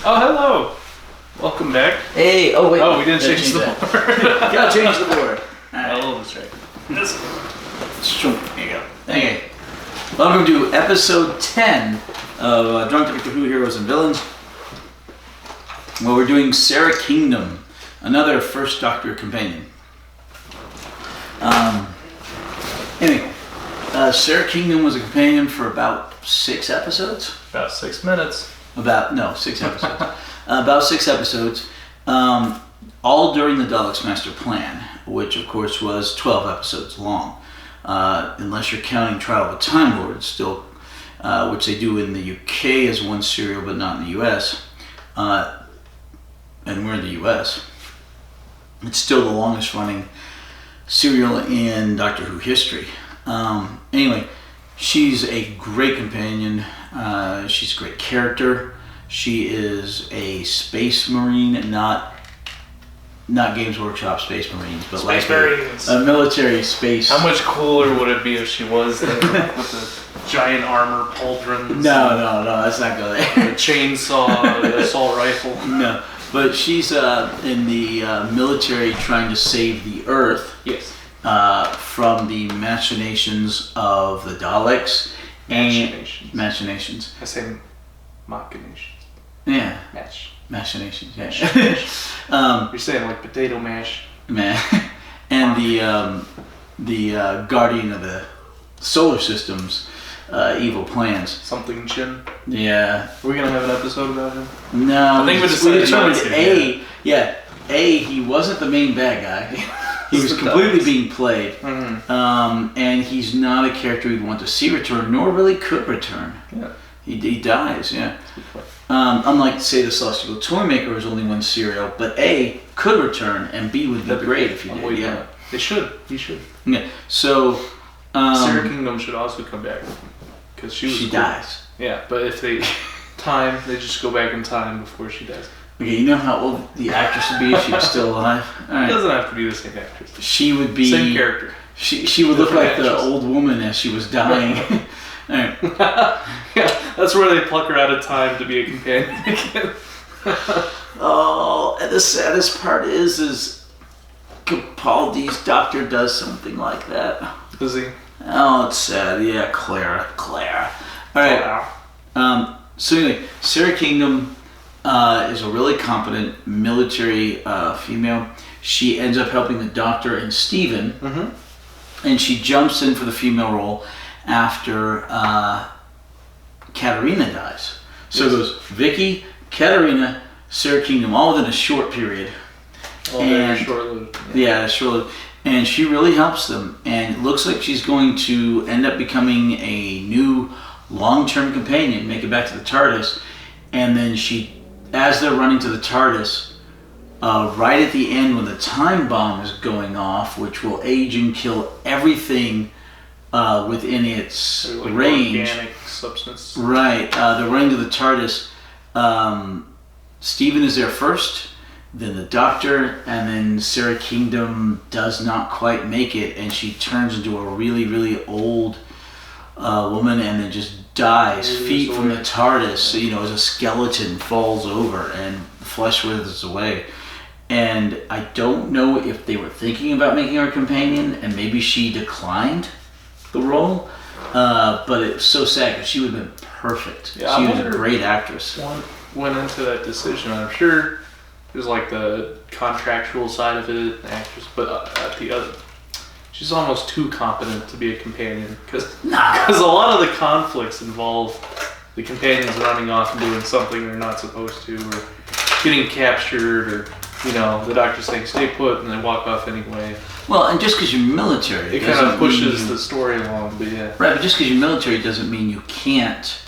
Oh, hello. Welcome back. Hey, oh wait. Oh, we didn't change the board. Gotta change the board. A little distracted. There you go. Okay. Welcome to episode 10 of Dr.Who Heroes and Villains. Well, we're doing Sara Kingdom, another First Doctor companion. Anyway, Sara Kingdom was a companion for about 6 episodes. About 6 minutes. 6 episodes. About 6 episodes. All during the Daleks' Master Plan, which of course was 12 episodes long. Unless you're counting Trial of a Time Lord, it's still, which they do in the UK as one serial, but not in the US. And we're in the US. It's still the longest running serial in Doctor Who history. Anyway, she's a great companion. She's a great character. She is a space marine, not Games Workshop space marines, but Space like a military space. How much cooler would it be if she was there with the giant armor pauldrons? No, let's not go there. The chainsaw, the assault rifle. No, but she's in the military trying to save the Earth. Yes. From the machinations of the Daleks. Machinations. I say machinations. Yeah. Machinations. Yeah. You're saying like potato mash. Man. And the guardian of the solar system's evil plans. Something Chin. Yeah. Are we gonna have an episode about him? No. I think we determined he wasn't the main bad guy. He was completely being played. Mm-hmm. And he's not a character we'd want to see return, nor really could return. Yeah. He dies, yeah. Unlike, say, the Celestial Toymaker was only one serial, but A, could return, and B, would be great if he did. Yeah. They should. He should. Yeah. So, Sara Kingdom should also come back. Because she dies. Yeah, but if they they just go back in time before she dies. Okay, you know how old the actress would be if she was still alive? All right. It doesn't have to be the same actress. She would be... Same character. She would look like the old woman as she was dying. All right. Yeah, that's where they pluck her out of time to be a companion again. Oh, and the saddest part is Capaldi's doctor does something like that. Does he? Oh, it's sad. Yeah, Claire. All right. So anyway, Sara Kingdom is a really competent military female. She ends up helping the Doctor and Steven, and she jumps in for the female role after Katarina dies. So it goes Vicky, Katarina, Sara Kingdom, all within a short period. Very short-lived. Yeah, short-lived. And she really helps them. And it looks like she's going to end up becoming a new long-term companion, make it back to the TARDIS. And then as they're running to the TARDIS, right at the end when the time bomb is going off, which will age and kill everything within its like range. Organic substance. Right. They're running to the TARDIS. Steven is there first, then the Doctor, and then Sara Kingdom does not quite make it, and she turns into a really, really old woman and then just dies feet from the TARDIS, as a skeleton falls over and flesh withers away. And I don't know if they were thinking about making her a companion, and maybe she declined the role, but it's so sad because she would have been perfect. Yeah, she was a great actress. What went into that decision? I'm sure there's like the contractual side of it, the actress, but at the other, she's almost too competent to be a companion because a lot of the conflicts involve the companions running off and doing something they're not supposed to, or getting captured, or the Doctor saying stay put and they walk off anyway. Well, and just because you're military, it kind of pushes the story along, but yeah. Right, but just because you're military doesn't mean you can't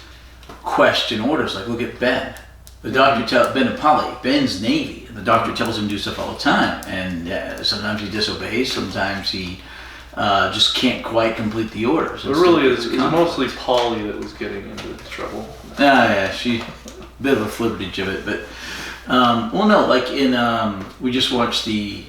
question orders. Like, look at Ben. The Doctor tells Ben and Polly. Ben's Navy. The Doctor tells him to do stuff all the time, and sometimes he disobeys. Sometimes he just can't quite complete the orders. It really is. It's mostly Polly that was getting into trouble. Yeah, she a bit of a flibberty gibbet, but like in we just watched the.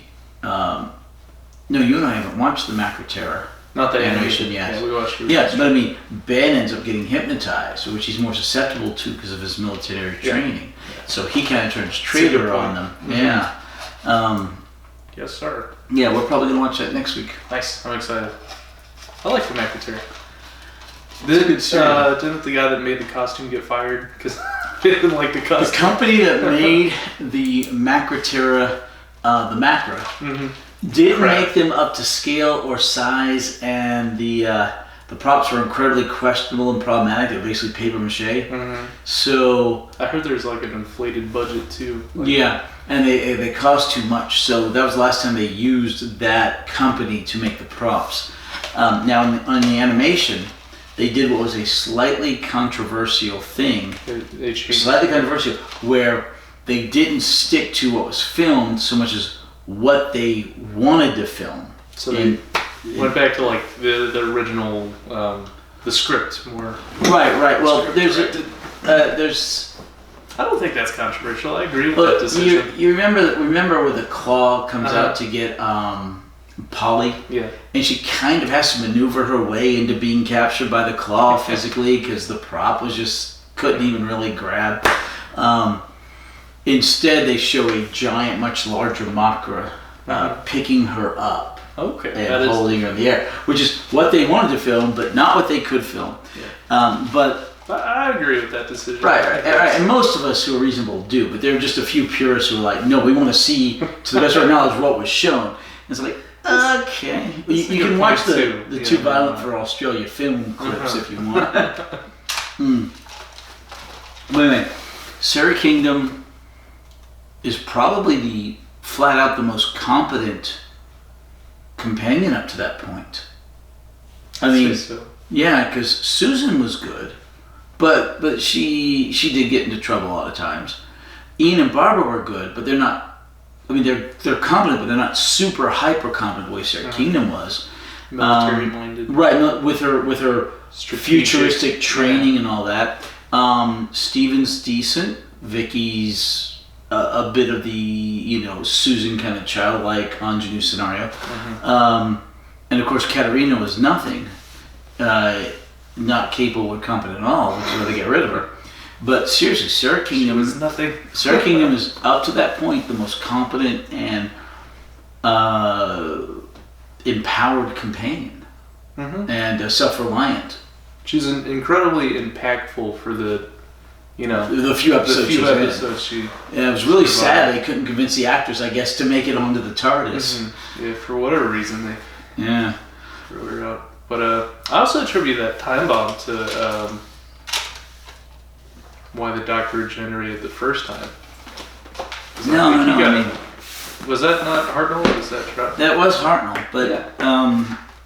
No, you and I haven't watched the Macra Terror. Not the animation, animation. yes. Yeah, we watched it. Yes, but I mean, Ben ends up getting hypnotized, which he's more susceptible to because of his military training. Yeah. So he kind of turns traitor on them. Mm-hmm. Yeah. Yes, sir. Yeah, we're probably going to watch that next week. Nice. I'm excited. I like the McAteer. Didn't the guy that made the costume get fired because they didn't like the costume? The company that made the Macroterra, the Macra, didn't make them up to scale or size, and the props were incredibly questionable and problematic. They were basically paper mache. So I heard there's like an inflated budget too. Yeah, and they cost too much. So that was the last time they used that company to make the props. Now on the animation, they did what was a slightly controversial thing. They changed slightly controversial, where they didn't stick to what was filmed so much as what they wanted to film. So they went back to like the original, the script more. Right. Well, there's. I don't think that's controversial. I agree with that decision. You remember where the claw comes out to get Polly? Yeah. And she kind of has to maneuver her way into being captured by the claw physically because the prop was just couldn't even really grab. Instead, they show a giant, much larger Makra picking her up and holding her in the air, which is what they wanted to film, but not what they could film. Yeah. But I agree with that decision. Right. And most of us who are reasonable do, but there are just a few purists who are like, no, we want to see, to the best of our knowledge, what was shown. And it's like, okay. You can watch the Too Violent for Australia film clips if you want. Wait a minute. Sara Kingdom is probably flat out the most competent companion up to that point. I mean, yeah, because Susan was good, but she did get into trouble a lot of times. Ian and Barbara were good, but they're not. I mean, they're competent, but they're not super hyper competent the way Sara Kingdom was. Military minded, right? With her futuristic training and all that. Steven's decent. Vicky's a bit of the Susan kind of childlike ingenue scenario, and of course Katerina was nothing, not capable or competent at all, which is why they get rid of her. But seriously, Sara Kingdom is nothing. Sara Kingdom is up to that point the most competent and empowered companion, and self-reliant. She's incredibly impactful for the few episodes she it was really sad they couldn't convince the actors, I guess, to make it onto the TARDIS. Yeah, for whatever reason they threw her out. But I also attribute that time bomb to why the Doctor regenerated the first time. No. I mean, was that not Hartnell? Or was that Trout? That was Hartnell, but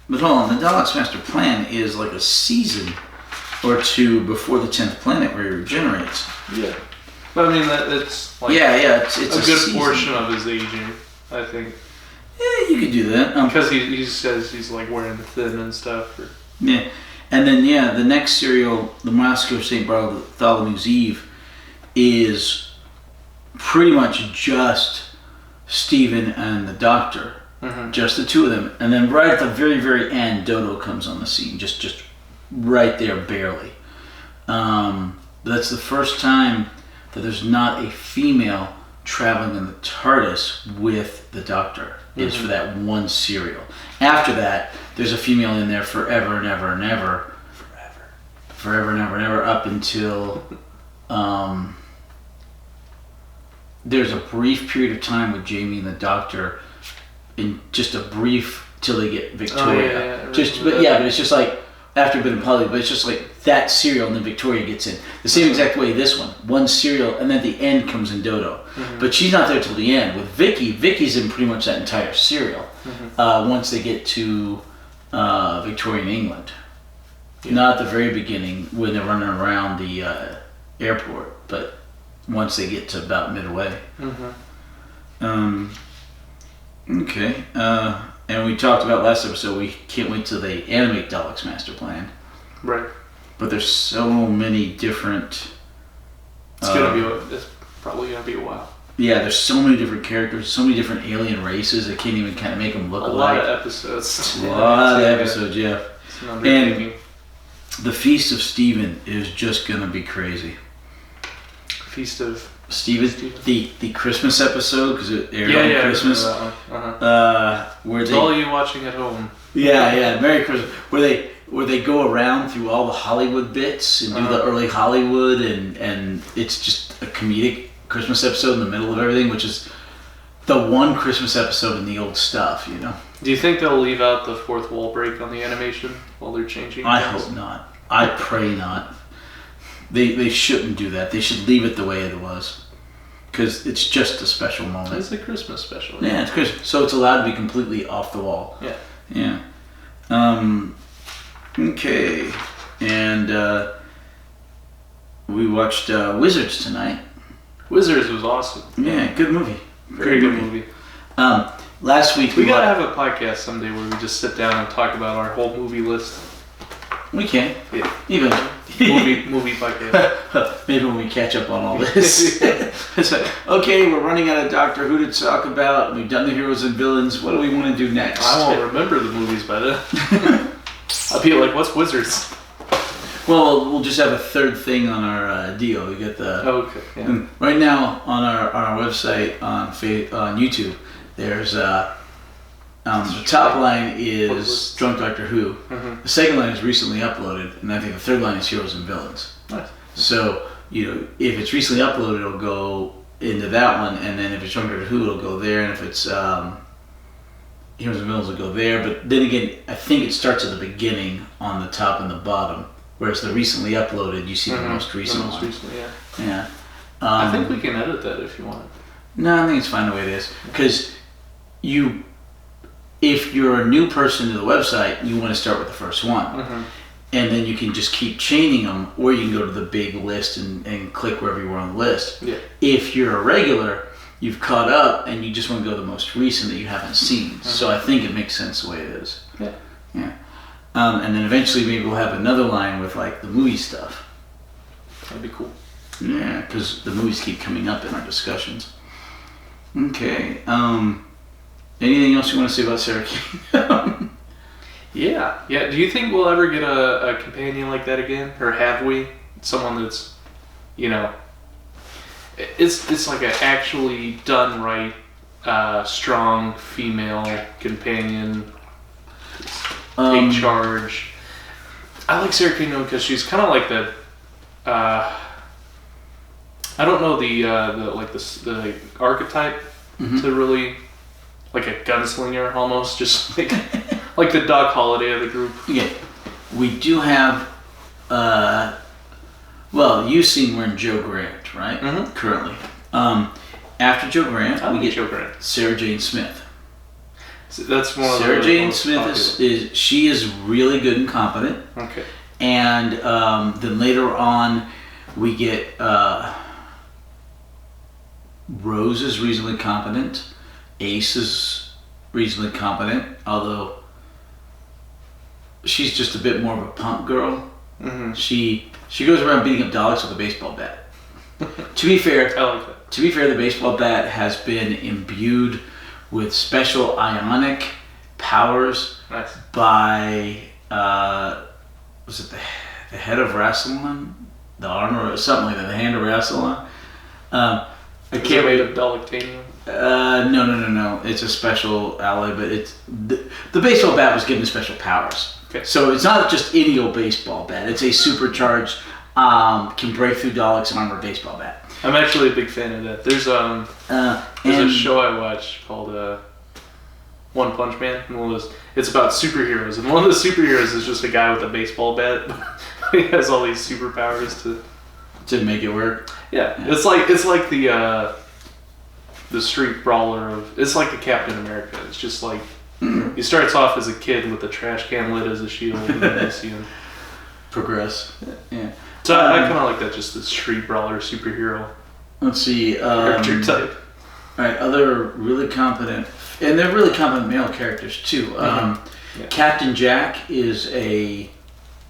but hold on. The Daleks' master plan is like a season or two before the 10th planet where he regenerates. Yeah. But I mean, that's like it's a good season. Portion of his aging, I think. Yeah, you could do that. Because he says he's like wearing thin and stuff. Yeah. And then, the next serial, The Mask of St. Bartholomew's Eve, is pretty much just Stephen and the Doctor. Just the two of them. And then right at the very, very end, Dodo comes on the scene. Just right there, barely. That's the first time that there's not a female traveling in the TARDIS with the Doctor. Is for that one serial. After that, there's a female in there forever and ever and ever. Forever and ever and ever up until there's a brief period of time with Jamie and the Doctor, in just a brief till they get Victoria. But it's just like after a bit of poly, but it's just like that serial and then Victoria gets in. The same exact way this one serial and then the end comes in Dodo. But she's not there till the end. With Vicky's in pretty much that entire serial once they get to Victorian England. Yeah. Not at the very beginning when they're running around the airport, but once they get to about midway. Okay. And we talked about last episode, we can't wait till they animate Dalek's master plan. Right. But there's so many different... It's probably going to be a while. Yeah, there's so many different characters, so many different alien races. I can't even kind of make them look alike. A lot of episodes. A lot of episodes, yeah. It's an undertaking. And the Feast of Stephen is just gonna be crazy. Feast of Stephen. The Christmas episode, because it aired on Christmas. Where it's all you watching at home. Yeah, Merry Christmas. Where they go around through all the Hollywood bits and do the early Hollywood, and it's just a comedic Christmas episode in the middle of everything, which is the one Christmas episode in the old stuff, you know. Do you think they'll leave out the fourth wall break on the animation while they're changing I things? hope not. I pray not. They shouldn't do that. They should leave it the way it was, because it's just a special moment. It's a Christmas special. Yeah, it's Christmas, so it's allowed to be completely off the wall. Yeah. Okay, and we watched Wizards tonight. Wizards was awesome. Yeah, good movie. Very good movie. Last week we gotta have a podcast someday where we just sit down and talk about our whole movie list. We can. Yeah. Even movie podcast. Maybe when we catch up on all this. It's like, okay, we're running out of Doctor Who to talk about. We've done the heroes and villains. What do we want to do next? I won't remember the movies by then. I'll be like, what's Wizards? Well, we'll just have a third thing on our deal. We get the. Okay. Yeah. Right now on our website on YouTube, there's the top line is Drunk Doctor Who. Mm-hmm. The second line is recently uploaded, and I think the third line is Heroes and Villains. Nice. So if it's recently uploaded, it'll go into that one, and then if it's Drunk Doctor Who, it'll go there, and if it's Heroes and Villains, will go there. But then again, I think it starts at the beginning on the top and the bottom. Whereas the recently uploaded, you see the most recent one. Yeah. I think we can edit that if you want. No, I think it's fine the way it is. Because if you're a new person to the website, you want to start with the first one. Mm-hmm. And then you can just keep chaining them, or you can go to the big list and click wherever you were on the list. Yeah. If you're a regular, you've caught up, and you just want to go to the most recent that you haven't seen. Mm-hmm. So I think it makes sense the way it is. Yeah. Yeah. And then eventually maybe we'll have another line with like the movie stuff. That'd be cool. Yeah, because the movies keep coming up in our discussions. Okay. Anything else you want to say about Sara Kingdom? Yeah. Do you think we'll ever get a companion like that again, or have we? Someone that's, it's like an actually done right, strong female companion. Take charge. I like Sara Kingdom because she's kind of like the. I don't know the archetype to really, like a gunslinger almost, just like like the Doc Holliday of the group. Yeah, we do have. Well, you've seen we're in Joe Grant, right? Mm-hmm. Currently, after Joe Grant, we get Joe Grant. Sarah Jane Smith. So that's one of Sarah Jane Smith is really good and competent. Okay. And then later on, we get Rose is reasonably competent. Ace is reasonably competent, although she's just a bit more of a punk girl. Mm-hmm. She goes around beating up Daleks with a baseball bat. To be fair, I like that. To be fair, the baseball bat has been imbued with special ionic powers by was it the head of Rassilon, the arm or something like that, the hand of Rassilon. Is it made of Dalектanium? No. It's a special alloy, but it's the baseball bat was given special powers. Okay. So it's not just any old baseball bat. It's a supercharged, can break through Daleks' armor baseball bat. I'm actually a big fan of that. There's a show I watch called One Punch Man. It's about superheroes, and one of the superheroes is just a guy with a baseball bat. He has all these superpowers to make it work. Yeah. It's like the street brawler of. It's like the Captain America. It's just like he starts off as a kid with a trash can lit as a shield, and then you see him progress. Yeah. So I kind of like that, just the street brawler superhero. Let's see. Character type. All right, other really competent, and they're really competent male characters too. Captain Jack is a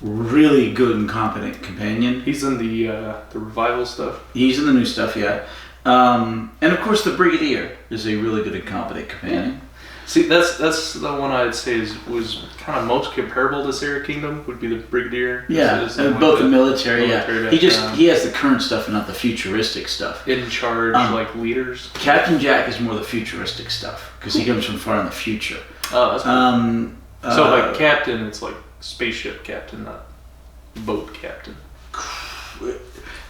really good and competent companion. He's in the revival stuff. He's in the new stuff, yeah. And of course, the Brigadier is a really good and competent companion. See, that's the one I'd say was kind of most comparable to Sara Kingdom, would be the Brigadier. Yeah, both the military. He has the current stuff and not the futuristic stuff. In charge, like leaders. Captain Jack is more the futuristic stuff because he comes from far in the future. Oh, that's cool. So like captain, it's like spaceship captain, not boat captain.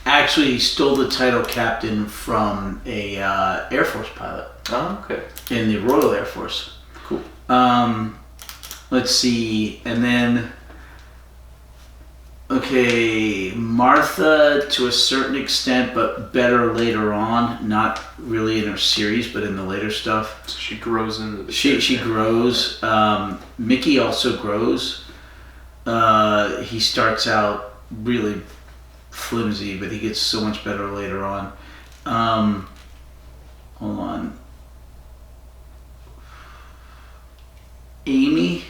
Actually, he stole the title captain from a Air Force pilot. Oh, okay. In the Royal Air Force. Cool. Let's see, and then Martha to a certain extent, but better later on. Not really in her series, but in the later stuff. So she grows into the She grows. Mickey also grows. He starts out really flimsy, but he gets so much better later on. Hold on. Amy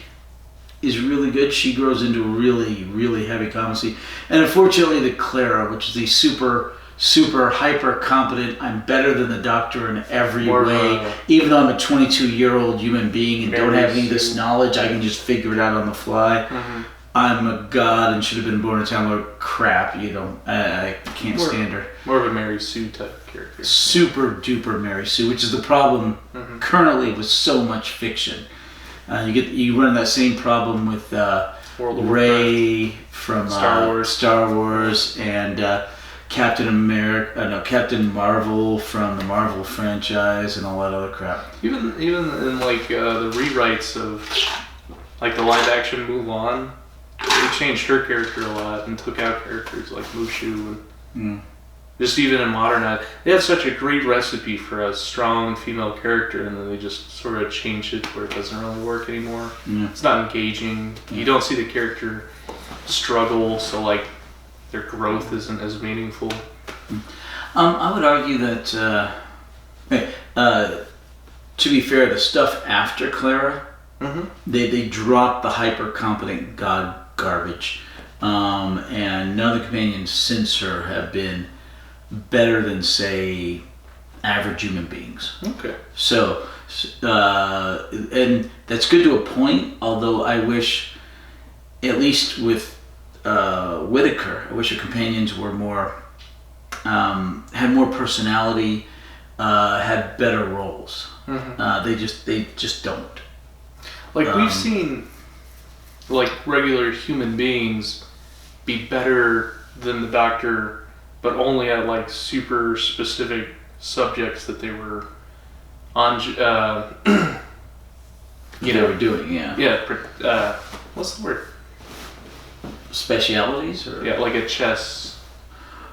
is really good. She grows into a really, really heavy competency. And unfortunately, the Clara, which is the super, super hyper competent, I'm better than the Doctor in every way. Even though I'm a 22-year-old human being and don't have any of this knowledge, I can just figure it out on the fly. Mm-hmm. I'm a god and should have been born in a time where crap, I can't stand her. More of a Mary Sue type character. Super duper Mary Sue, which is the problem currently with so much fiction. You run that same problem with Rey from Star Wars, and Captain Marvel from the Marvel franchise, and all that other crap. Even in like the rewrites of like the live action Mulan, they changed her character a lot and took out characters like Mushu and just even in modern, they had such a great recipe for a strong female character, and then they just sort of changed it where it doesn't really work anymore. It's not engaging. You don't see the character struggle, so like their growth isn't as meaningful. I would argue that to be fair, the stuff after Clara, they dropped the hyper competent god garbage, and none of the companions since her have been better than, say, average human beings. Okay. So, and that's good to a point, although I wish, at least with Whittaker, I wish her companions were more, had more personality, had better roles. They just don't. Like, we've seen, like, regular human beings be better than the Doctor, but only at like super specific subjects that they were on. They were doing, what's the word? Specialities, or like a chess.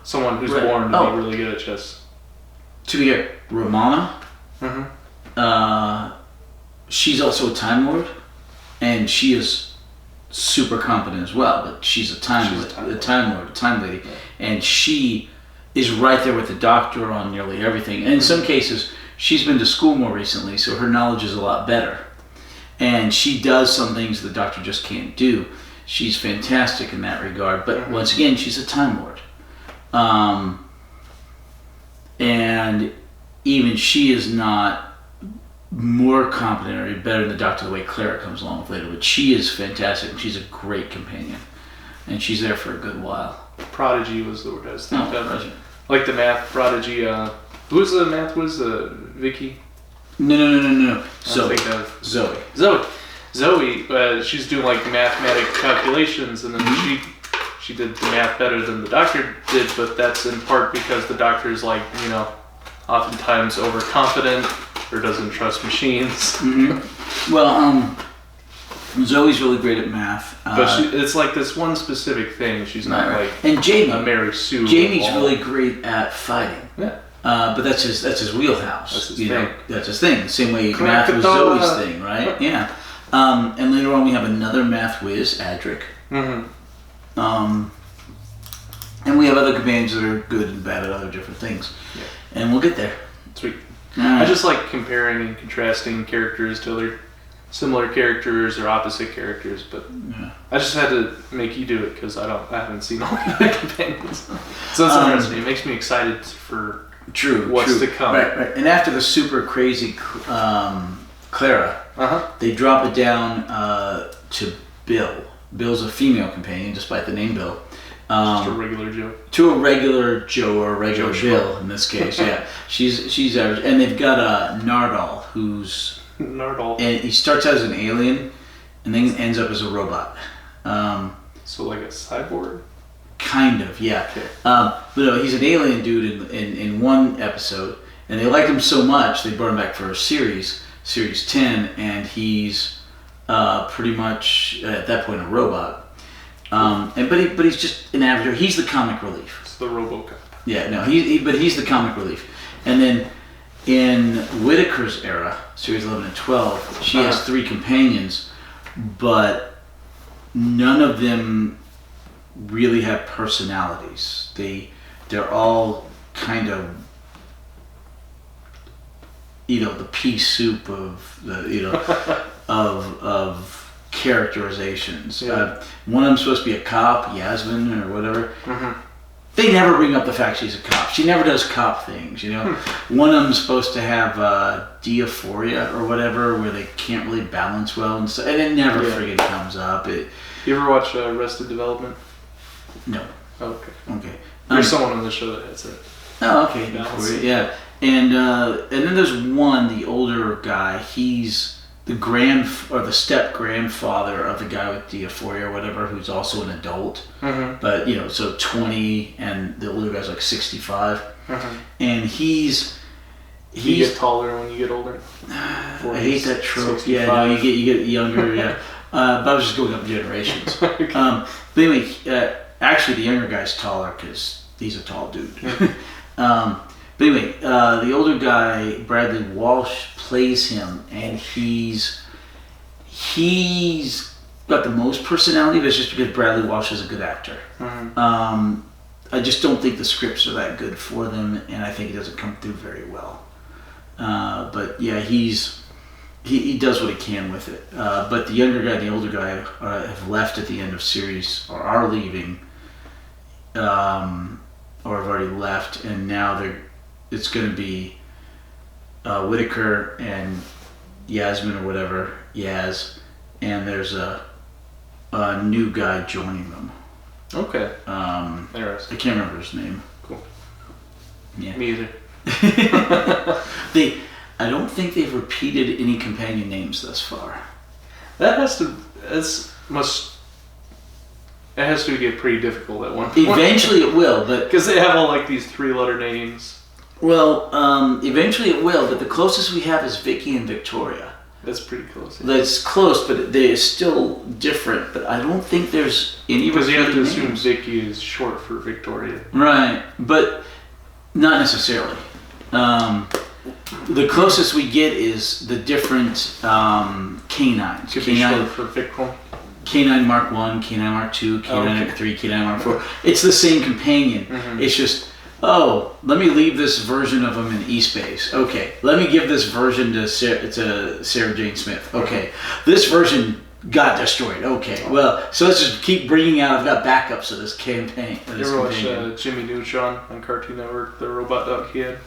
Someone who's born to be really good at chess. To be a Romana. She's also a Time Lord, and she is super competent as well, but she's a time lady, and she is right there with the Doctor on nearly everything. And in some cases, she's been to school more recently, so her knowledge is a lot better. And she does some things the Doctor just can't do. She's fantastic in that regard, but once again, she's a Time Lord. And even she is not more competent or better than the Doctor the way Clara comes along with later, but she is fantastic and she's a great companion, and she's there for a good while. Prodigy was the word I was thinking of. Like the math prodigy. Who was the math whiz? Vicky? No. Zoe. Zoe. She's doing like mathematic calculations, and then she did the math better than the Doctor did, but that's in part because the Doctor's like, oftentimes overconfident or doesn't trust machines. Well, Zoe's really great at math. But it's like this one specific thing. She's not like and Jamie, a Mary Sue. Jamie's really great at fighting. Yeah. But that's his wheelhouse. That's his thing. That's his thing. The same way math was Zoe's thing, right? Yeah. And later on we have another math whiz, Adric. And we have other companions that are good and bad at other different things. Yeah. And we'll get there. Sweet. I just like comparing and contrasting characters to other similar characters or opposite characters, but I just had to make you do it because I haven't seen all the other companions. So it's interesting. It makes me excited for True. what's to come. Right. And after the super crazy Clara, they drop it down to Bill. Bill's a female companion, despite the name Bill. Just a regular Joe. To a regular Joe or a regular Bill in this case, yeah. She's average. And they've got Nardal, who's... Nardal. And he starts out as an alien and then ends up as a robot. So like a cyborg? Kind of, yeah. Okay. But no, he's an alien dude in one episode. And they liked him so much, they brought him back for a series 10, and he's pretty much, at that point, a robot. But he's just an average. He's the comic relief. It's the RoboCop. Yeah, no, but he's the comic relief. And then in Whittaker's era, series 11 and 12, she has 3 companions, but none of them really have personalities. They're all kind of, the pea soup of the of characterizations. Yeah. One of them's supposed to be a cop, Yasmin or whatever. Mm-hmm. They never bring up the fact she's a cop. She never does cop things, One of them's supposed to have diaphoria or whatever, where they can't really balance well and stuff. And it never friggin' comes up. You ever watch Arrested Development? No. Oh, okay. Okay. There's someone on the show that has it. Oh, okay. Yeah. And then there's one, the older guy. He's the step grandfather of the guy with diaphoria or whatever, who's also an adult. Mm-hmm. But so 20, and the older guy's like 65. Mm-hmm. And he's you get taller when you get older. 40s, I hate that trope. 65. Yeah, no, you get younger. Yeah. But I was just going up generations. Okay. But anyway, actually the younger guy's taller because he's a tall dude. But anyway, the older guy, Bradley Walsh, plays him, and he's got the most personality, but it's just because Bradley Walsh is a good actor. Mm-hmm. I just don't think the scripts are that good for them, and I think it doesn't come through very well. But yeah, he does what he can with it. But the younger guy and the older guy have left at the end of series, or are leaving, or have already left, and now it's going to be Whittaker and Yasmin or whatever, Yaz, and there's a new guy joining them. Okay. Interesting. I can't remember his name. Cool. Yeah. Me either. I don't think they've repeated any companion names thus far. It has to get pretty difficult at one point. Eventually it will, but because they have all like these 3-letter names. Well, eventually it will, but the closest we have is Vicky and Victoria. That's pretty close. Yeah. That's close, but they're still different. But I don't think there's any. Because you have to names. assume Vicky is short for Victoria. Right, but not necessarily. The closest we get is the different canines. Could be short for Vikram. Canine Mark 1, Canine Mark 2, Canine Mark 3, Canine Mark 4. It's the same companion. Mm-hmm. It's just, let me leave this version of him in E-Space. Okay. Let me give this version to Sarah Jane Smith. Okay. This version got destroyed. Okay. Well, so let's just keep bringing out. I've got backups of this campaign. You ever watch Jimmy Neutron on Cartoon Network, the robot dog he had?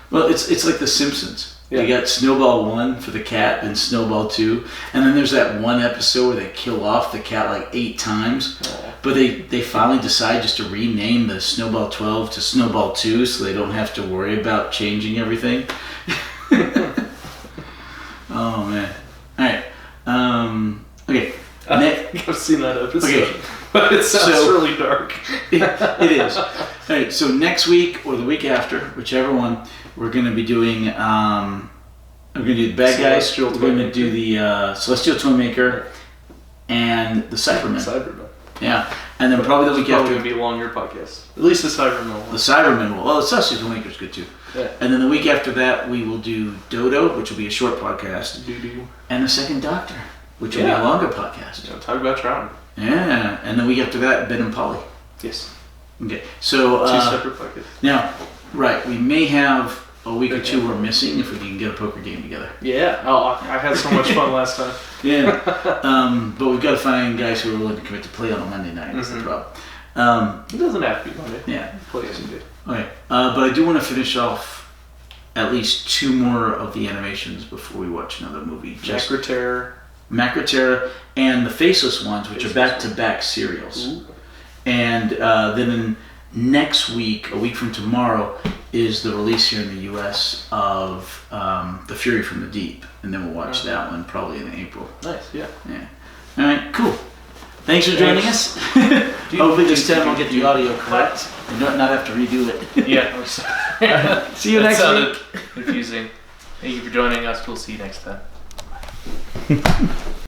Well, it's like The Simpsons. Yeah. You got Snowball 1 for the cat and Snowball 2. And then there's that one episode where they kill off the cat like 8 times. Oh. But they finally decide just to rename the Snowball 12 to Snowball 2 so they don't have to worry about changing everything. Oh, man. All right. Okay. I've seen that episode. Okay. But it sounds really dark. It is. All right. So next week or the week after, whichever one, we're going to be doing. We're going to do the bad guys. We're going to do the Celestial Toymaker and the Cybermen. Yeah, and then probably the week after. It's going to be a longer podcast. At least the Cybermen will. The Cybermen will. Well, the Celestial Toymaker is good too. Yeah. And then the week after that, we will do Dodo, which will be a short podcast. Doo-doo. And the Second Doctor, which will be a longer podcast. Yeah, talk about Trout. Yeah, and the week after that, Ben and Polly. Yes. Okay, so 2 separate podcasts. Now, right, we may have a week or two we're missing if we can get a poker game together. Yeah. Oh, I had so much fun last time. Yeah. But we've got to find guys who are willing to commit to play on a Monday night. That's the problem. It doesn't have to be Monday. Yeah. Play any day. Okay, but I do want to finish off at least 2 more of the animations before we watch another movie. Macroterra and the Faceless Ones, which are back-to-back serials. Ooh. And then next week, a week from tomorrow, is the release here in the U.S. of The Fury from the Deep. And then we'll watch that one probably in April. Nice, yeah. All right, cool. Thanks for joining us. Hopefully this time I'll get the audio correct and not have to redo it. Yeah. See you next week. Confusing. Thank you for joining us. We'll see you next time.